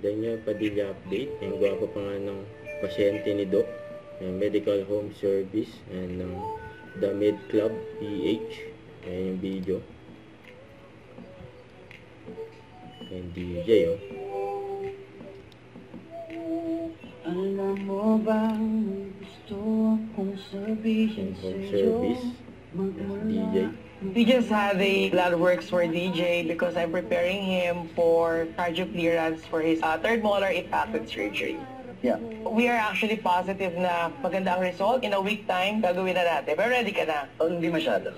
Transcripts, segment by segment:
Daniel Padilla update. Yung gwapo pa nga ng pasyente ni Doc. Yung medical home service. And The Med Club PH. Ayan yung video. And DJ, oh. Alam mo bang gusto akong sabihin Home service. DJ. We just had a blood works for DJ because I'm preparing him for cardio clearance for his third molar impacted surgery. Yeah. We are actually positive na maganda ang result. In a week time, gagawin na natin. Pero ready ka na? Oh, hindi masyado.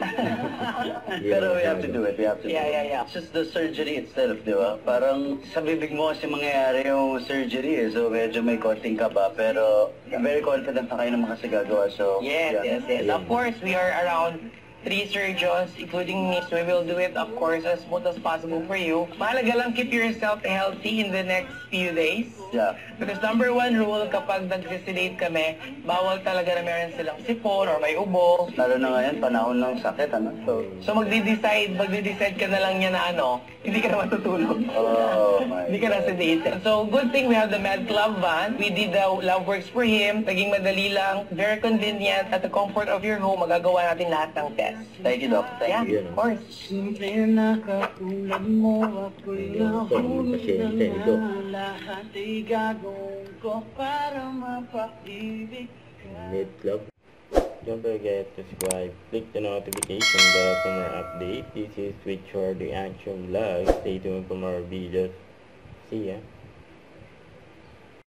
Pero we have to do it. We have to do it. Yeah. It's just the surgery itself, di ba? Parang sa bibig mo kasi mangyayari yung surgery eh. So medyo may konting kaba. Pero very confident na kayo na makasagagawa. So, Yes. Yeah. Of course, we are around 3 surgeons, including me. So we will do it, of course, as smooth as possible for you. Mahalaga lang keep yourself healthy in the next few days. Yeah. Because number 1 rule, kapag nag-sedate kami, bawal talaga na meron silang sipon or may ubo. Lalo na ngayon, panahon ng sakit, ano? So magde-decide ka na lang niya na hindi ka na matutulog. Oh my Hindi ka na sedated. So good thing we have the Med Club van. We did the love works for him. Naging madali lang, very convenient. At the comfort of your home, magagawa natin lahat ng tests. Thank you, Doc. Thank you. Yeah, of course. Simple na katulad mo, ako'y nahulog na lahat ay gagawin ko para mapag-ibig ka. Med Club. Don't forget to subscribe, click the notification bell for more updates. This is Switch for the Action Vlog. Stay tuned for more videos. See ya.